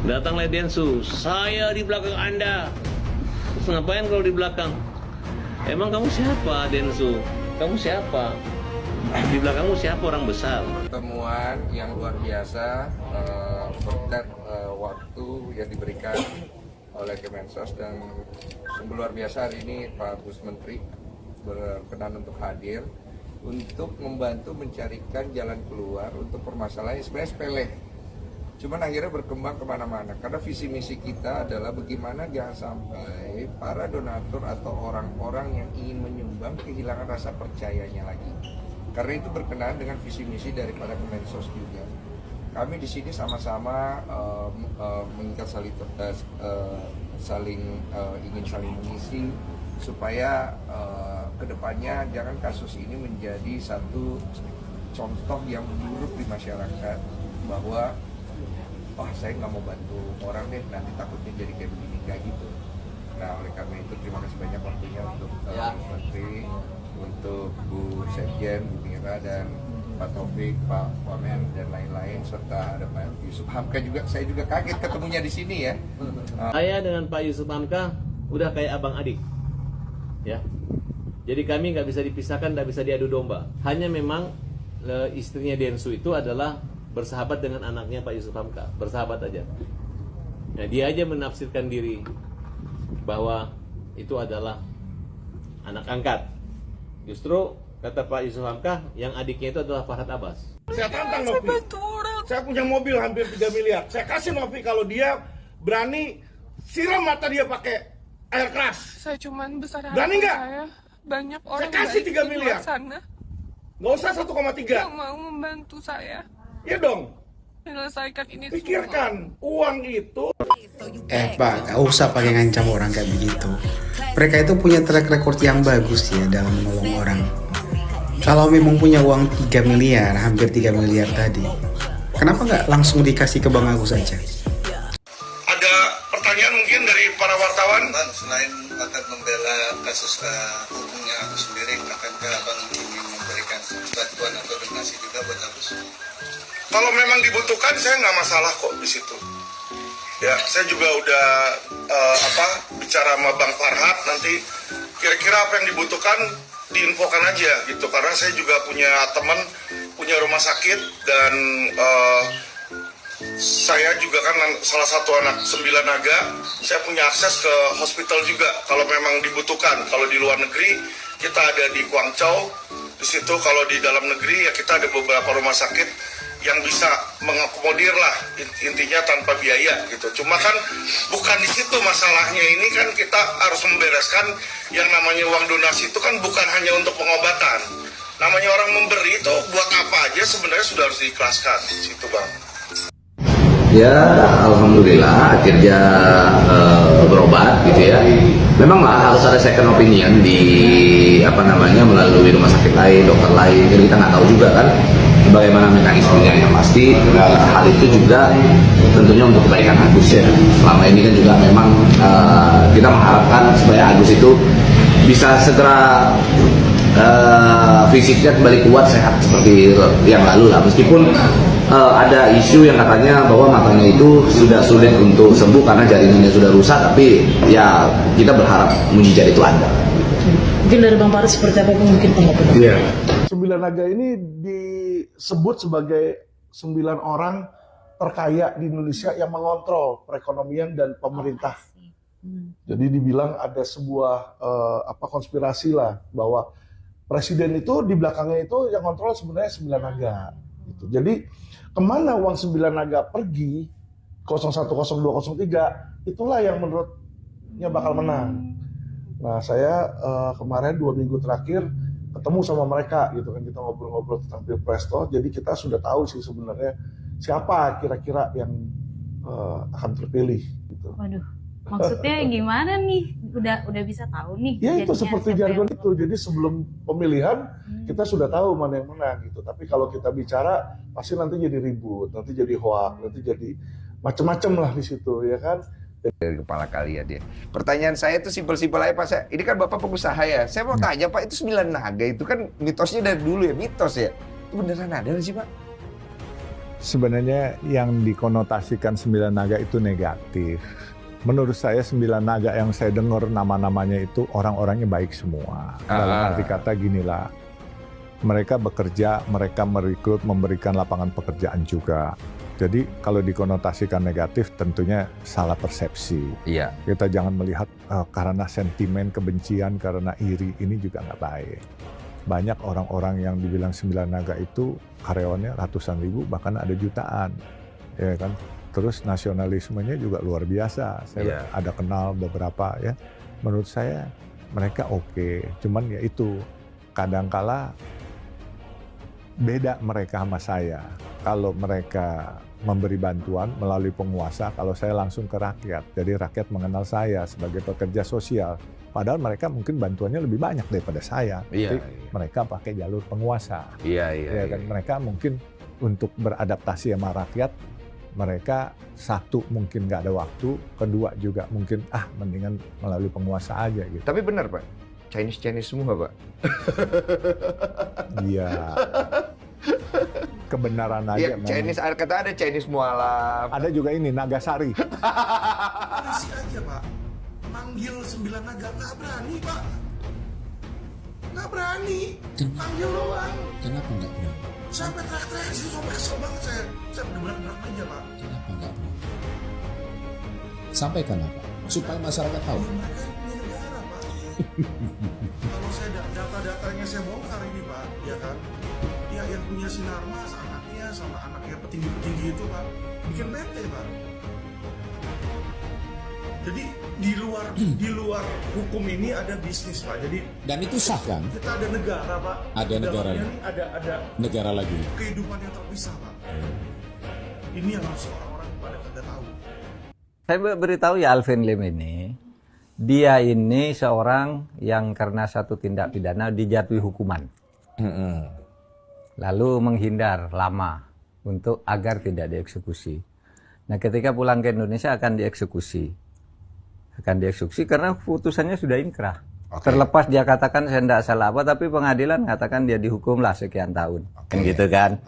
Datanglah Densu, saya di belakang Anda. Terus ngapain kalau di belakang? Emang kamu siapa, Densu? Kamu siapa? Di belakangmu siapa orang besar? Pertemuan yang luar biasa berkat waktu yang diberikan oleh Kemensos, dan sungguh luar biasa hari ini Pak Gus Menteri berkenan untuk hadir untuk membantu mencarikan jalan keluar untuk permasalahan yang sebenarnya sepele. Cuman akhirnya berkembang kemana-mana, karena visi misi kita adalah bagaimana jangan sampai para donatur atau orang-orang yang ingin menyumbang kehilangan rasa percayanya lagi. Karena itu berkenaan dengan visi misi daripada Kemensos juga. Kami di sini sama-sama mengikat ingin saling mengisi supaya kedepannya jangan kasus ini menjadi satu contoh yang buruk di masyarakat, bahwa saya nggak mau bantu orang deh, nanti takutnya jadi kayak begini, kayak gitu. Nah, oleh karena itu terima kasih banyak waktunya untuk Pak Menteri, untuk Bu Sekjen, Bu Mira, dan Pak Taufik, Pak Wamen, dan lain-lain, serta ada Pak Yusuf Hamka juga. Saya juga kaget ketemunya di sini ya. Saya dengan Pak Yusuf Hamka udah kayak abang adik, ya. Jadi kami nggak bisa dipisahkan, nggak bisa diadu domba. Hanya memang istrinya Densu itu adalah bersahabat dengan anaknya Pak Yusuf Hamka, bersahabat aja. Nah, dia aja menafsirkan diri bahwa itu adalah anak angkat. Justru kata Pak Yusuf Hamka, yang adiknya itu adalah Farhad Abbas. Saya tantang Novi. Saya punya mobil hampir 3 miliar. Saya kasih Novi kalau dia berani siram mata dia pakai air keras. Saya cuman besar hati. Berani nggak? Saya banyak orang Saya kasih 3 di miliar. luar sana Nggak usah 1,3. yang mau membantu saya Iya dong. menyelesaikan ini Pikirkan, uang itu. Pak, gak usah pakai ngancam orang kayak begitu. Mereka itu punya track record yang bagus ya dalam menolong orang. Kalau memang punya uang 3 miliar, hampir 3 miliar tadi, kenapa nggak langsung dikasih ke Bang Agus aja? Ada pertanyaan mungkin dari para wartawan? Selain akan membela kasus hukumnya Agus sendiri, akankah Abang ingin memberikan bantuan atau donasi juga buat Agus? Kalau memang dibutuhkan, saya nggak masalah kok di situ. Ya, saya juga udah bicara sama Bang Farhad, nanti kira-kira apa yang dibutuhkan diinfokan aja gitu. Karena saya juga punya teman, punya rumah sakit, dan saya juga kan salah satu anak 9 naga. Saya punya akses ke hospital juga kalau memang dibutuhkan. Kalau di luar negeri kita ada di Guangzhou, di situ. Kalau di dalam negeri ya kita ada beberapa rumah sakit yang bisa mengakomodir lah, intinya tanpa biaya gitu. Cuma kan bukan di situ masalahnya, ini kan kita harus membereskan yang namanya uang donasi itu kan bukan hanya untuk pengobatan. Namanya orang memberi itu buat apa aja sebenarnya sudah harus diikhlaskan situ, Bang. Ya, alhamdulillah akhirnya berobat gitu ya. Memang lah harus ada second opinion di melalui rumah sakit lain, dokter lain. Jadi kita nggak tahu juga kan bagaimana mekanismenya. Yang pasti hal itu juga tentunya untuk kebaikan Agus ya. Selama ini kan juga memang kita mengharapkan supaya Agus itu bisa segera fisiknya kembali kuat, sehat seperti yang lalu lah. Meskipun ada isu yang katanya bahwa matanya itu sudah sulit untuk sembuh karena jaringannya sudah rusak, tapi ya kita berharap mujizat itu ada. Mungkin dari Bang Faris seperti apa mungkin tanggapan? Iya. 9 naga ini disebut sebagai 9 orang terkaya di Indonesia yang mengontrol perekonomian dan pemerintah. Jadi dibilang ada sebuah konspirasi lah bahwa presiden itu di belakangnya itu yang kontrol sebenarnya 9 naga. Gitu. Jadi kemana uang 9 naga pergi, 01, 02, 03, itulah yang menurutnya bakal menang. Nah, saya kemarin 2 minggu terakhir ketemu sama mereka gitu kan, kita ngobrol-ngobrol tentang Pilpres toh. Jadi kita sudah tahu sih sebenarnya siapa kira-kira yang akan terpilih gitu. Waduh, maksudnya gimana nih? Udah bisa tahu nih? Ya itu seperti jargon yang... itu. Jadi sebelum pemilihan kita sudah tahu mana yang menang gitu. Tapi kalau kita bicara pasti nanti jadi ribut, nanti jadi hoak, nanti jadi macam-macam lah di situ ya kan. Dari kepala kalian dia. Pertanyaan saya itu simpel-simpel aja Pak. Ini kan Bapak pengusaha ya. Saya mau tanya Pak, itu 9 naga itu kan mitosnya dari dulu ya, mitos ya. Itu beneran ada nggak sih Pak? Sebenarnya yang dikonotasikan 9 naga itu negatif. Menurut saya 9 naga yang saya dengar nama-namanya itu orang-orangnya baik semua. Dalam arti kata ginilah, mereka bekerja, mereka merekrut, memberikan lapangan pekerjaan juga. Jadi kalau dikonotasikan negatif tentunya salah persepsi. Iya. Kita jangan melihat karena sentimen kebencian, karena iri, ini juga nggak baik. Banyak orang-orang yang dibilang 9 naga itu karyawannya ratusan ribu, bahkan ada jutaan. Ya kan? Terus nasionalismenya juga luar biasa. Saya ada kenal beberapa ya. Menurut saya mereka oke. Cuman ya itu kadangkala beda mereka sama saya. Kalau mereka memberi bantuan melalui penguasa, kalau saya langsung ke rakyat. Jadi rakyat mengenal saya sebagai pekerja sosial. Padahal mereka mungkin bantuannya lebih banyak daripada saya. Tapi mereka pakai jalur penguasa. Iya. Kan? Mereka mungkin untuk beradaptasi sama rakyat, mereka satu mungkin nggak ada waktu, kedua juga mungkin mendingan melalui penguasa aja gitu. Tapi benar Pak, Chinese semua Pak. Iya. Kebenaran aja. Iya, Chinese, kata ada Chinese mualaf. Ada juga ini, Nagasari. Polisi aja Pak, manggil 9 naga, nggak berani Pak. Nggak berani, panggil doang. Kenapa nggak berani? Sampai teriak-teriak sih, sampai kesel banget saya. Saya bener-bener aja Pak. Kenapa nggak berani? Sampaikan apa? Supaya masyarakat tahu. Mereka punya negara Pak. Kalau saya data-datanya saya bongkar ini Pak, ya kan? Ya yang punya Sinarmas, anaknya sama anaknya petinggi-petinggi itu Pak, bikin PT Pak. Jadi di luar hukum ini ada bisnis Pak. Jadi dan itu sah kan? Kita ada negara Pak. Ada negaranya. Ada negara lagi. Kehidupan yang terpisah Pak. Ini yang harus orang-orang pada kagak tahu. Saya beritahu ya Alvin Lim ini, dia ini seorang yang karena satu tindak pidana dijatuhi hukuman. Lalu menghindar lama untuk agar tidak dieksekusi. Nah ketika pulang ke Indonesia akan dieksekusi. Karena putusannya sudah inkrah. Terlepas dia katakan saya tidak salah apa, tapi pengadilan katakan dia dihukumlah sekian tahun. Kan gitu kan.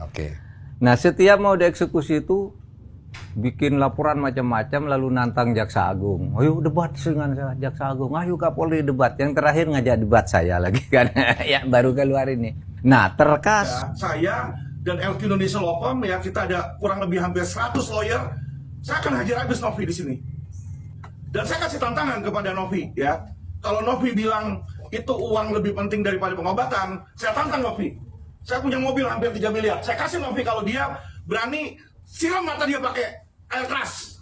Nah setiap mau dieksekusi itu bikin laporan macam-macam lalu nantang Jaksa Agung. Ayo debat dengan Jaksa Agung, ayo Kapolri debat. Yang terakhir ngajak debat saya lagi kan. Ya baru keluar ini. Nah Saya dan LQ Indonesia Law Firm ya, kita ada kurang lebih hampir 100 lawyer. Saya akan hajar habis Novi di sini. Dan saya kasih tantangan kepada Novi ya. Kalau Novi bilang itu uang lebih penting daripada pengobatan, saya tantang Novi. Saya punya mobil hampir 3 miliar. Saya kasih Novi kalau dia berani siram mata dia pakai air keras.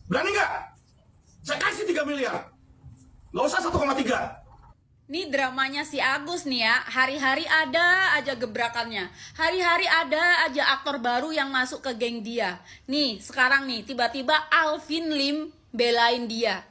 Berani nggak? Saya kasih 3 miliar. Nggak usah 1,3. Nih dramanya si Agus nih ya, hari-hari ada aja gebrakannya. Hari-hari ada aja aktor baru yang masuk ke geng dia. Nih sekarang nih tiba-tiba Alvin Lim belain dia.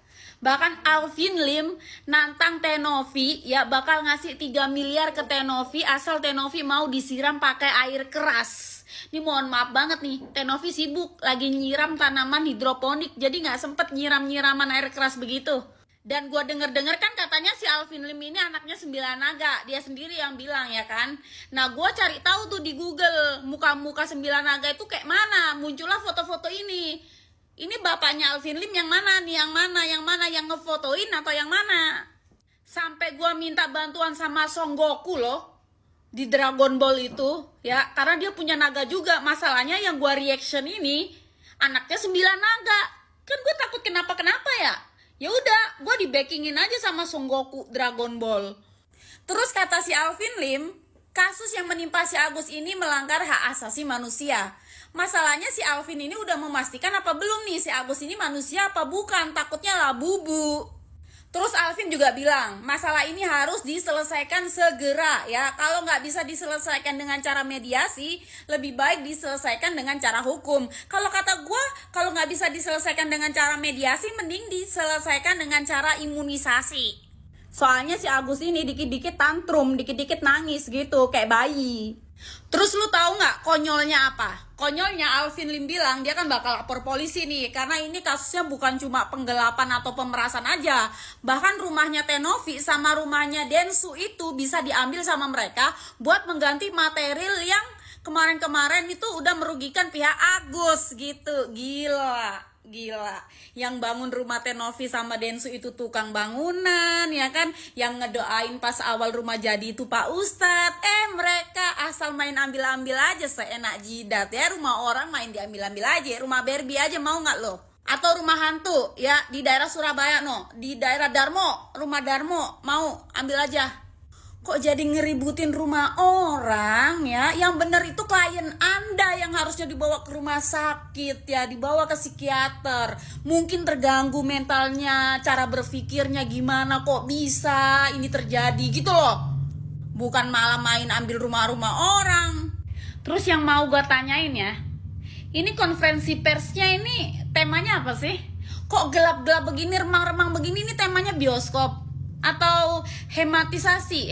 Bahkan Alvin Lim nantang Tenovi ya bakal ngasih 3 miliar ke Tenovi asal Tenovi mau disiram pakai air keras. Ini mohon maaf banget nih, Tenovi sibuk lagi nyiram tanaman hidroponik, jadi nggak sempet nyiram-nyiraman air keras begitu. Dan gue denger-denger kan katanya si Alvin Lim ini anaknya 9 naga, dia sendiri yang bilang ya kan. Nah gue cari tahu tuh di Google muka-muka 9 naga itu kayak mana, muncullah foto-foto ini. Ini bapaknya Alvin Lim yang mana nih, yang ngefotoin atau yang mana? Sampai gue minta bantuan sama Son Goku loh di Dragon Ball itu ya, karena dia punya naga juga. Masalahnya yang gue reaction ini anaknya 9 naga, kan gue takut kenapa-kenapa ya. Ya udah, gue di backingin aja sama Son Goku Dragon Ball. Terus kata si Alvin Lim, kasus yang menimpa si Agus ini melanggar hak asasi manusia. Masalahnya si Alvin ini udah memastikan apa belum nih si Agus ini manusia apa bukan, takutnya lah bubu. Terus Alvin juga bilang, masalah ini harus diselesaikan segera ya. Kalau nggak bisa diselesaikan dengan cara mediasi, lebih baik diselesaikan dengan cara hukum. Kalau kata gue, kalau nggak bisa diselesaikan dengan cara mediasi, mending diselesaikan dengan cara imunisasi. Soalnya si Agus ini dikit-dikit tantrum, dikit-dikit nangis gitu, kayak bayi. Terus lu tahu nggak konyolnya apa? Konyolnya Alvin Lim bilang dia kan bakal lapor polisi nih, karena ini kasusnya bukan cuma penggelapan atau pemerasan aja. Bahkan rumahnya Tenovi sama rumahnya Densu itu bisa diambil sama mereka buat mengganti material yang Kemarin-kemarin itu udah merugikan pihak Agus gitu. Gila. Yang bangun rumah Tenovi sama Densu itu tukang bangunan, ya kan? Yang ngedoain pas awal rumah jadi itu Pak Ustadz. Mereka asal main ambil-ambil aja seenak jidat ya. Rumah orang main diambil-ambil aja. Rumah Barbie aja mau nggak lo? Atau rumah hantu ya di daerah Surabaya di daerah Darmo, rumah Darmo, mau ambil aja. Kok jadi ngeributin rumah orang ya? Yang bener itu klien Anda yang harusnya dibawa ke rumah sakit ya, dibawa ke psikiater. Mungkin terganggu mentalnya, cara berpikirnya gimana, kok bisa ini terjadi gitu loh. Bukan malah main ambil rumah-rumah orang. Terus yang mau gue tanyain ya, ini konferensi persnya ini temanya apa sih? Kok gelap-gelap begini, remang-remang begini, ini temanya bioskop? Atau hematisasi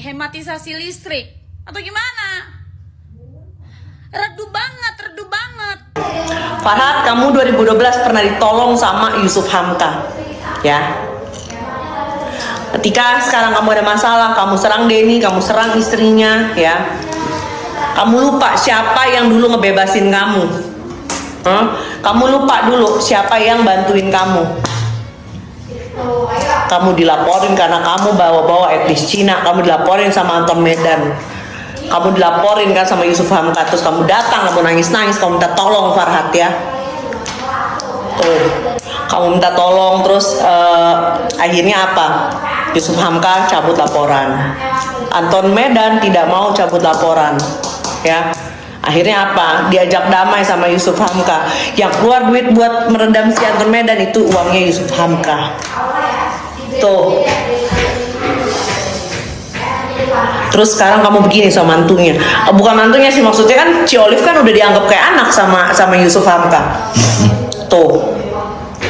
listrik atau gimana? Redup banget. Farhad, kamu 2012 pernah ditolong sama Yusuf Hamka, ya. Ketika sekarang kamu ada masalah, kamu serang Denny, kamu serang istrinya, ya. Kamu lupa siapa yang dulu ngebebasin kamu. Kamu lupa dulu siapa yang bantuin kamu. Kamu dilaporin karena kamu bawa-bawa etnis Cina, kamu dilaporin sama Anton Medan, kamu dilaporin kan sama Yusuf Hamka, terus kamu datang, kamu nangis-nangis, kamu minta tolong Farhad ya. Tuh, kamu minta tolong, terus akhirnya apa? Yusuf Hamka cabut laporan, Anton Medan tidak mau cabut laporan, ya. Akhirnya apa? Diajak damai sama Yusuf Hamka. Yang keluar duit buat meredam si Anton Medan itu uangnya Yusuf Hamka. Tuh. Terus sekarang kamu begini sama mantunya. Bukan mantunya sih, maksudnya kan Ci Olive kan udah dianggap kayak anak sama Yusuf Hamka. Tuh.